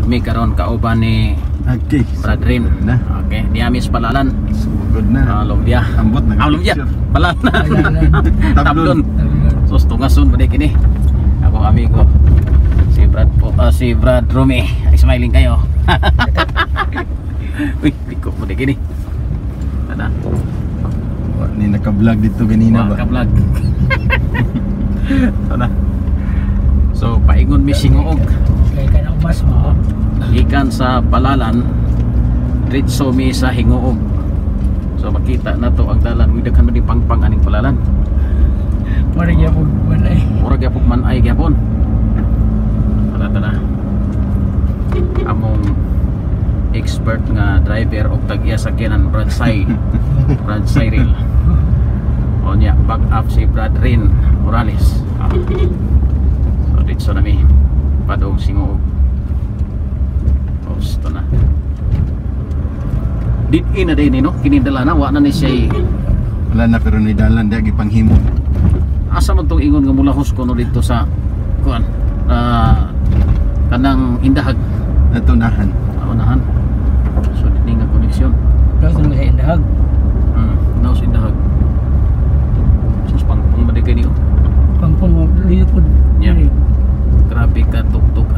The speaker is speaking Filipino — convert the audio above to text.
pod mi karon kauban ni Okay. Brad Rin. Na. Okay, Niamis Palalan. Sugod na. Lumbia. Ambot na. Lumbia. Palalan. Tablon. Sus tungason balik ini. Ako amigo si Brad Rumi. Smiling kayo. Uy, liko balik ini. Ada. Ni naka-vlog dito ganina ba? Naka-vlog. Ada. So paingon mi singuog. Kaya ka na umas mo. Ikan sa Palalan diretso mi sa Hinguog. So makita na to ang dalan ug daghan man di pangpang aning Palalan. Murag yapon manay. Murag gyapon man ay gyapon. Tara. Among expert nga driver og tag-iya sakyanan Brad Cyril. Onya back up si Brad Rin Morales. So diretso na mi padong Singuog. Ito na. Din na din no, kinindala na wa na ni siya. Wala na pero ni dalan di gipanghimo. Asa man tong ingon nga mula husko no dito sa kuan. Kanang indahag Natunahan. unahan. So din nga koneksyon. Tapos nung sa indahag. Naus indahag. Sus pangpong madigay niyo. Pangpong liyapod. Yeah. Grabe ka tuk-tuk